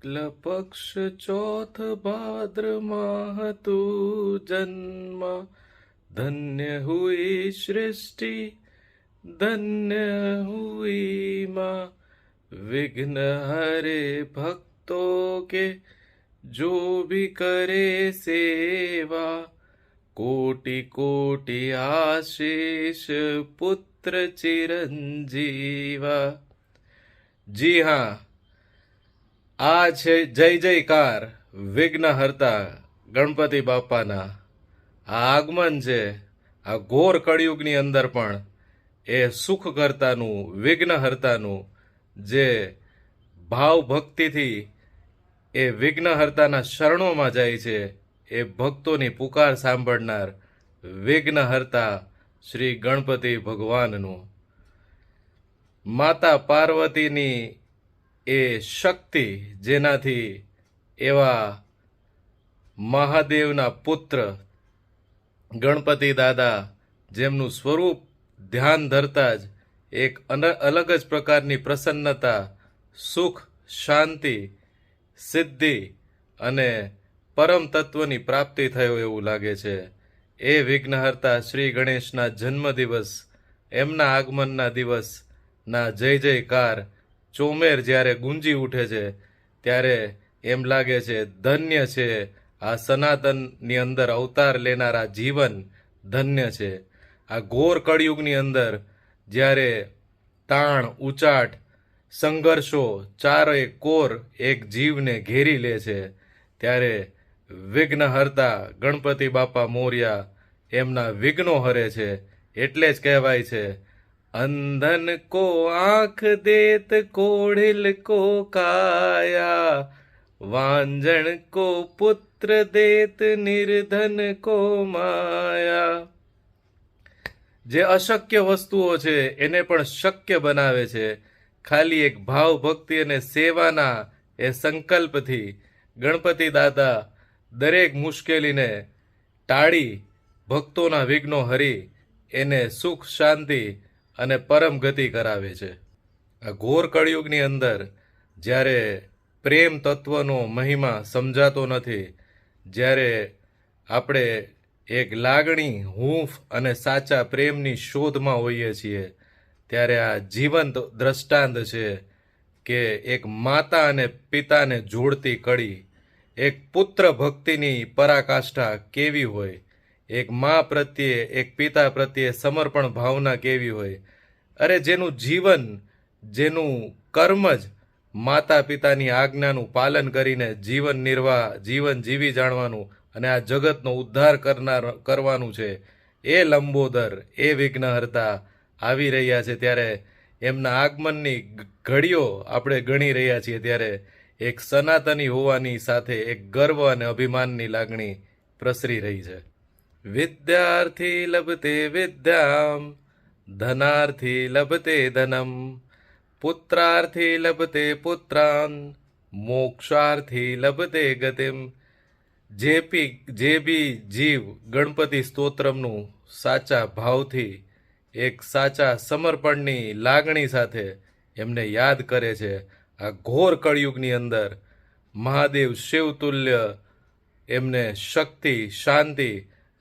शुक्ल पक्ष चौथ भाद्र माह तू जन्म, धन्य हुई सृष्टि धन्य हुई माँ। विघ्न हरे भक्तों के जो भी करे सेवा, कोटि कोटि आशीष पुत्र चिरंजीवा। जी हाँ, આ છે જય જયકાર વિઘ્નહર્તા ગણપતિ બાપાના. આ આગમન છે આ ઘોર કળિયુગની અંદર પણ એ સુખ કરતાનું વિઘ્નહર્તાનું, જે ભાવ ભક્તિથી એ વિઘ્નહર્તાના શરણોમાં જાય છે, એ ભક્તોની પુકાર સાંભળનાર વિઘ્નહર્તા શ્રી ગણપતિ ભગવાનનું. માતા પાર્વતીની એ શક્તિ, જેનાથી એવા મહાદેવના પુત્ર ગણપતિ દાદા, જેમનું સ્વરૂપ ધ્યાન ધરતા જ એક અલગ જ પ્રકારની પ્રસન્નતા, સુખ, શાંતિ, સિદ્ધિ અને પરમ તત્વની પ્રાપ્તિ થયો એવું લાગે છે. એ વિઘ્નહર્તા શ્રી ગણેશના જન્મદિવસ, એમના આગમનના દિવસના જય જયકાર ચોમેર જ્યારે ગુંજી ઉઠે છે, ત્યારે એમ લાગે છે ધન્ય છે આ સનાતનની અંદર અવતાર લેનારા જીવન, ધન્ય છે. આ ઘોર કળિયુગની અંદર જ્યારે તાણ, ઉચાટ, સંઘર્ષો ચારે કોર એક જીવને ઘેરી લે છે, ત્યારે વિઘ્નહર્તા ગણપતિ બાપા મોર્યા એમના વિઘ્નો હરે છે. એટલે જ કહેવાય છે, અંધન કો આંખ દેત કોઢિલ કો કાયા, વાંજણ કો પુત્ર દેત નિર્ધન કો માયા. જે અશક્ય વસ્તુઓ છે એને પણ શક્ય બનાવે છે. ખાલી એક ભાવ, ભક્તિ અને સેવાના એ સંકલ્પથી ગણપતિ દાદા દરેક મુશ્કેલીને ટાળી, ભક્તોના વિઘ્નો હરી એને સુખ, શાંતિ અને પરમ ગતિ કરાવે છે. આ ઘોર કળિયુગની અંદર જ્યારે પ્રેમ તત્વનો મહિમા સમજાતો નથી, જ્યારે આપણે એક લાગણી, હૂંફ અને સાચા પ્રેમની શોધમાં હોઈએ છીએ, ત્યારે આ જીવંત દ્રષ્ટાંત છે કે એક માતા અને પિતાને જોડતી કડી, એક પુત્ર ભક્તિની પરાકાષ્ઠા કેવી હોય, એક મા પ્રત્યે, એક પિતા પ્રત્યે સમર્પણ ભાવના કેવી હોય. અરે જેનું જીવન, જેનું કર્મ જ માતા પિતાની આજ્ઞાનું પાલન કરીને જીવન નિર્વાહ, જીવન જીવી જાણવાનું અને આ જગતનો ઉદ્ધાર કરવાનું છે, એ લંબોદર, એ વિઘ્નહર્તા આવી રહ્યા છે. ત્યારે એમના આગમનની ઘડીઓ આપણે ગણી રહ્યા છીએ, ત્યારે એક સનાતની હોવાની સાથે એક ગર્વ અને અભિમાનની લાગણી પ્રસરી રહી છે. વિદ્યાર્થી લભતે વિદ્યામ, ધનાર્થી લભતે ધનમ, પુત્રાર્થી લભતે પુત્રાન, મોક્ષાર્થી લભતે ગતિમ. જે બી જીવ ગણપતિ સ્તોત્રમનું સાચા ભાવથી, એક સાચા સમર્પણની લાગણી સાથે એમને યાદ કરે છે, આ ઘોર કળિયુગની અંદર મહાદેવ શિવતુલ્ય એમને શક્તિ, શાંતિ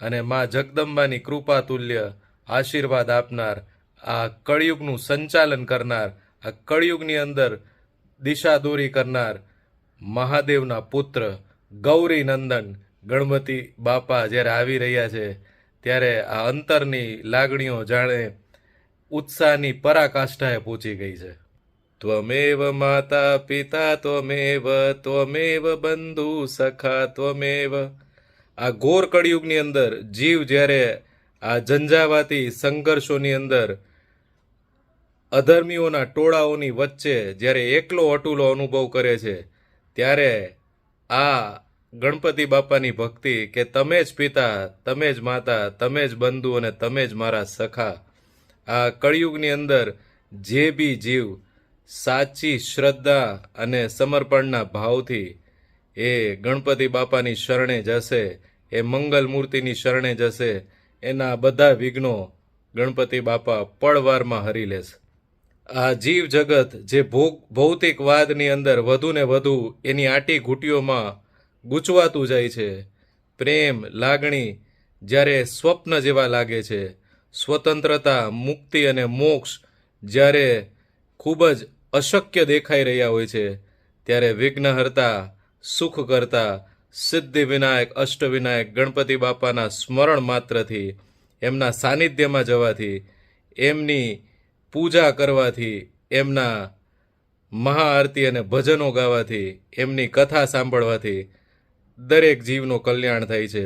અને મા જગદંબાની કૃપા તુલ્ય આશીર્વાદ આપનાર, આ કળિયુગનું સંચાલન કરનાર, આ કળિયુગની અંદર દિશા દોરી કરનાર મહાદેવના પુત્ર ગૌરી નંદન ગણપતિ બાપા જ્યારે આવી રહ્યા છે, ત્યારે આ અંતરની લાગણીઓ જાણે ઉત્સાહની પરાકાષ્ઠાએ પહોંચી ગઈ છે. ત્વમેવ માતા પિતા ત્વમેવ, ત્વમેવ બંધુ સખા ત્વમેવ. આ ઘોર કળિયુગની અંદર જીવ જ્યારે આ ઝંઝાવાતી સંઘર્ષોની અંદર અધર્મીઓના ટોળાઓની વચ્ચે જ્યારે એકલો અટુલો અનુભવ કરે છે, ત્યારે આ ગણપતિ બાપાની ભક્તિ કે તમે જ પિતા, તમે જ માતા, તમે જ બંધુ અને તમે જ મારા સખા. આ કળિયુગની અંદર જે બી જીવ સાચી શ્રદ્ધા અને સમર્પણના ભાવથી એ ગણપતિ બાપાની શરણે જશે, એ મંગલ મૂર્તિની શરણે જશે, એના બધા વિઘ્નો ગણપતિ બાપા પળવારમાં હરી લેશે. આ જીવ જગત જે ભૌતિકવાદની અંદર વધુ ને વધુ એની આટી ઘૂંટીઓમાં ગૂંચવાતું જાય છે, પ્રેમ લાગણી જ્યારે સ્વપ્ન જેવા લાગે છે, સ્વતંત્રતા મુક્તિ અને મોક્ષ જ્યારે ખૂબ જ અશક્ય દેખાઈ રહ્યા હોય છે, ત્યારે વિઘ્નહર્તા સુખ કરતા સિદ્ધિ વિનાયક અષ્ટવિનાયક ગણપતિ બાપાના સ્મરણ માત્રથી, એમના સાનિધ્યમાં જવાથી, એમની પૂજા કરવાથી, એમના મહાઆરતી અને ભજનો ગાવાથી, એમની કથા સાંભળવાથી દરેક જીવનું કલ્યાણ થાય છે.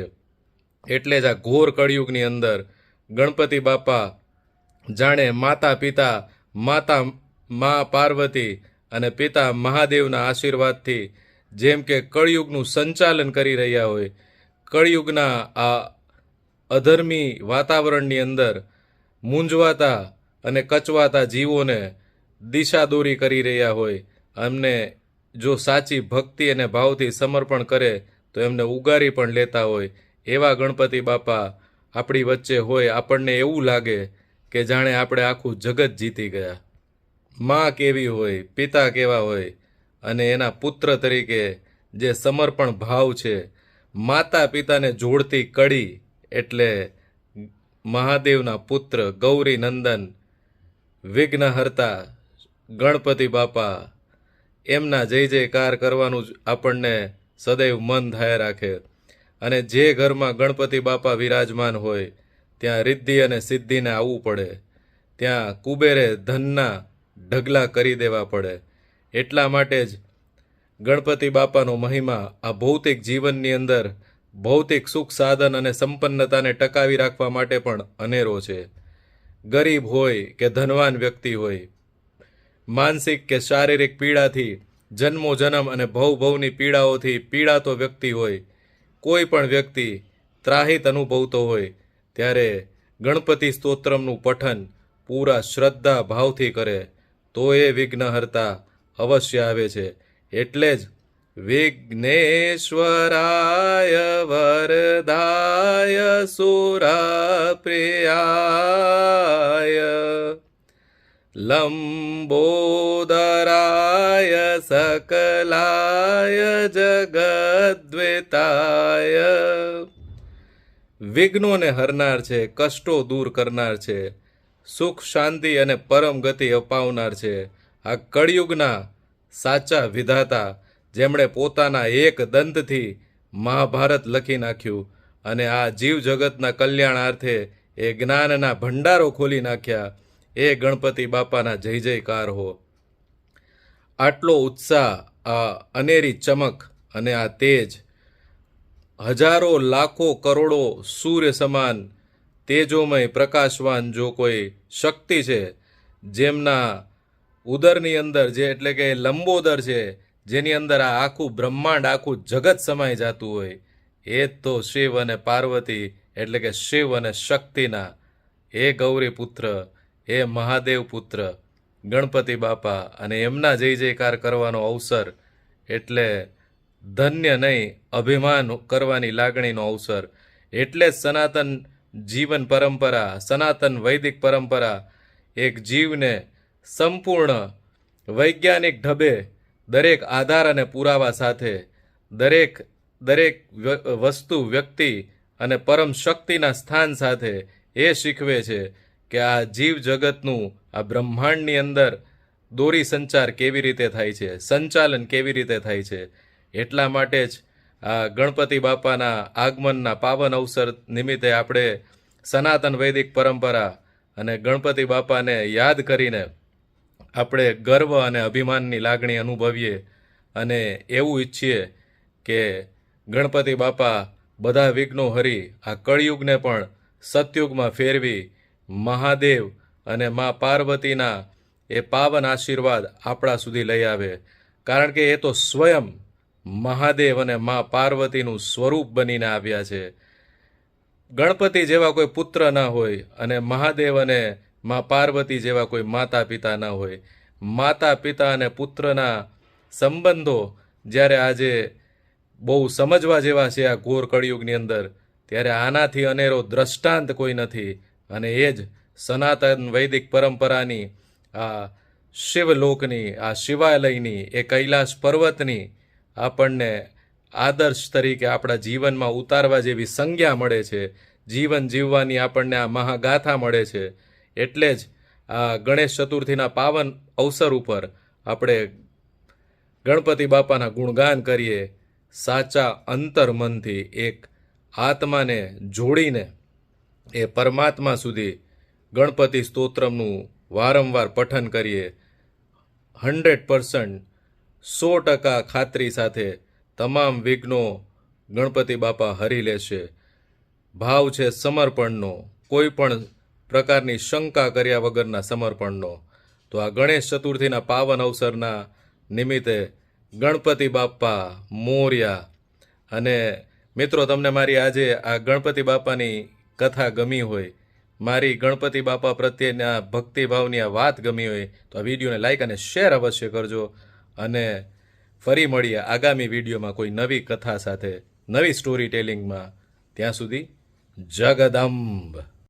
એટલે જ આ ઘોર કળિયુગની અંદર ગણપતિ બાપા જાણે માતા પિતા મા પાર્વતી અને પિતા મહાદેવના આશીર્વાદથી જેમ કે કળિયુગનું સંચાલન કરી રહ્યા હોય, કળિયુગના આ અધર્મી વાતાવરણની અંદર મૂંઝવાતા અને કચવાતા જીવોને દિશા દોરી કરી રહ્યા હોય, અમને જો સાચી ભક્તિ અને ભાવથી સમર્પણ કરે તો એમને ઉગારી પણ લેતા હોય, એવા ગણપતિ બાપા આપણી વચ્ચે હોય, આપણને એવું લાગે કે જાણે આપણે આખું જગત જીતી ગયા. માં કેવી હોય, પિતા કેવા હોય, અને એના પુત્ર તરીકે જે સમર્પણ ભાવ છે, માતા પિતાને જોડતી કડી એટલે મહાદેવના પુત્ર ગૌરી નંદન વિઘ્નહર્તા ગણપતિ બાપા, એમના જય જયકાર કરવાનું જ આપણને સદૈવ મન થાય રાખે. અને જે ઘરમાં ગણપતિ બાપા વિરાજમાન હોય ત્યાં રિદ્ધિ અને સિદ્ધિને આવવું પડે, ત્યાં કુબેરે ધનના ઢગલા કરી દેવા પડે. એટલા માટે જ ગણપતિ બાપાનો મહિમા આ ભૌતિક જીવનની અંદર ભૌતિક સુખ સાધન અને સંપન્નતાને ટકાવી રાખવા માટે પણ અનેરો છે. ગરીબ હોય કે ધનવાન વ્યક્તિ હોય, માનસિક કે શારીરિક પીડાથી, જન્મો જન્મ અને ભવની પીડાઓથી પીડાતો વ્યક્તિ હોય, કોઈ પણ વ્યક્તિ ત્રાહિત અનુભવતો હોય, ત્યારે ગણપતિ સ્તોત્રમનું પઠન પૂરા શ્રદ્ધા ભાવથી કરે તો એ વિઘ્નહર્તા અવશ્ય આવે છે. એટલે જ વિઘ્નેશ્વરાય વરદાય સુરપ્રિયાય લંબોદરાય સકલાય જગદ્વેતાય. વિઘ્નોને હરનાર છે, કષ્ટો દૂર કરનાર છે, સુખ શાંતિ અને પરમ ગતિ અપાવનાર છે. આ કળિયુગના સાચા વિધાતા જેમણે પોતાના એક દંતથી મહાભારત લખી નાખ્યું અને આ જીવ જગતના કલ્યાણાર્થે એ જ્ઞાનના ભંડારો ખોલી નાખ્યા, એ ગણપતિ બાપાના જય જયકાર હો. આટલો ઉત્સાહ, આ અનેરી ચમક અને આ તેજ, હજારો લાખો કરોડો સૂર્ય સમાન તેજોમય પ્રકાશવાન જો કોઈ શક્તિ છે, જેમના ઉદરની અંદર જે એટલે કે લંબોદર છે, જેની અંદર આ આખું બ્રહ્માંડ આખું જગત સમાઈ જતું હોય, એ જ તો શિવ અને પાર્વતી એટલે કે શિવ અને શક્તિના એ ગૌરી પુત્ર, એ મહાદેવ પુત્ર ગણપતિ બાપા, અને એમના જય જયકાર કરવાનો અવસર એટલે ધન્ય નહીં, અભિમાન કરવાની લાગણીનો અવસર. એટલે જ સનાતન જીવન પરંપરા, સનાતન વૈદિક પરંપરા એક જીવને સંપૂર્ણ વૈજ્ઞાનિક ઢબે દરેક આધાર અને પુરાવા સાથે દરેક વસ્તુ વ્યક્તિ અને પરમ શક્તિના સ્થાન સાથે એ શીખવે છે કે આ જીવ જગતનું આ બ્રહ્માંડની અંદર દોરી સંચાર કેવી રીતે થાય છે, સંચાલન કેવી રીતે થાય છે. એટલા માટે જ આ ગણપતિ બાપાના આગમનના પાવન અવસર નિમિત્તે આપણે સનાતન વૈદિક પરંપરા અને ગણપતિ બાપાને યાદ કરીને આપણે ગર્વ અને અભિમાનની લાગણી અનુભવીએ અને એવું ઈચ્છીએ કે ગણપતિ બાપા બધા વિઘ્નો હરી આ કળિયુગને પણ સતયુગમાં ફેરવી મહાદેવ અને મા પાર્વતીના એ પાવન આશીર્વાદ આપણા સુધી લઈ આવે. કારણ કે એ તો સ્વયં મહાદેવ અને મા પાર્વતીનું સ્વરૂપ બનીને આવ્યા છે. ગણપતિ જેવા કોઈ પુત્ર ના હોય અને મહાદેવ અને મા પાર્વતી જેવા કોઈ માતા પિતા ના હોય. માતા પિતા અને પુત્રના સંબંધો જ્યારે આજે બહુ સમજવા જેવા છે આ ઘોર કળિયુગની અંદર, ત્યારે આનાથી અનેરો દ્રષ્ટાંત કોઈ નથી. અને એ જ સનાતન વૈદિક પરંપરાની આ શિવલોકની, આ શિવાલયની, એ કૈલાસ પર્વતની આપણને આદર્શ તરીકે આપણા જીવનમાં ઉતારવા જેવી સંજ્ઞા મળે છે, જીવન જીવવાની આપણને આ મહાગાથા મળે છે. એટલે જ આ ગણેશ ચતુર્થીના પાવન અવસર ઉપર આપણે ગણપતિ બાપાના ગુણગાન કરીએ, સાચા અંતર્મનથી એક આત્માને જોડીને એ પરમાત્મા સુધી ગણપતિ સ્તોત્રમનું વારંવાર પઠન કરીએ. 100% 100% ખાતરી સાથે તમામ વિઘ્નો ગણપતિ બાપા હરી લેશે. ભાવ છે સમર્પણનો, કોઈ પણ પ્રકારની શંકા કર્યા વગરના સમર્પણનો. તો આ ગણેશ ચતુર્થીના પાવન અવસરના નિમિત્તે ગણપતિ બાપા મોર્યા. અને મિત્રો, તમને મારી આજે આ ગણપતિ બાપાની કથા ગમી હોય, મારી ગણપતિ બાપા પ્રત્યેના ભક્તિભાવની આ વાત ગમી હોય તો આ વિડીયોને લાઈક અને શેર અવશ્ય કરજો. અને ફરી મળીએ આગામી વિડીયોમાં કોઈ નવી કથા સાથે, નવી સ્ટોરી ટેલિંગમાં. ત્યાં સુધી જગદંબ.